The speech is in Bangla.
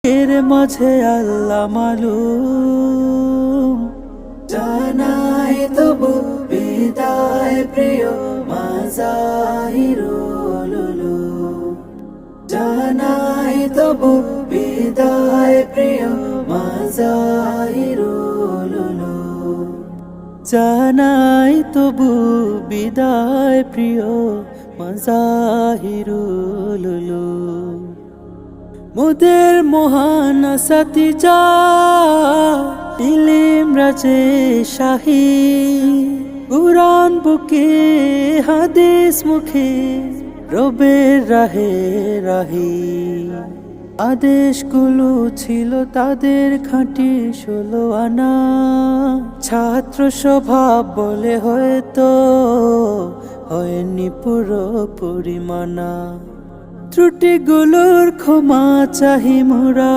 এর মাঝে আল্লাহ মালুম, জানাই তবু বিদায় প্রিয় মাজাহিরুল উলুম, জানাই তবু বিদায় প্রিয় মাজাহিরুল উলুম, জানাই তবু বিদায় প্রিয় মাজাহিরুল উলুম। মোদের মহান সাতিজা ইলিম রাজে শাহী, কুরআন বুকে হাদিস মুখে রবের রাহে রাহি। আদেশগুলো ছিল তাদের খাঁটি 16 আনা, ছাত্র স্বভাব বলে হয়তো হয়নি পুরোপুরি মানা। ত্রুটিগুলোর ক্ষমা চাহি মোরা।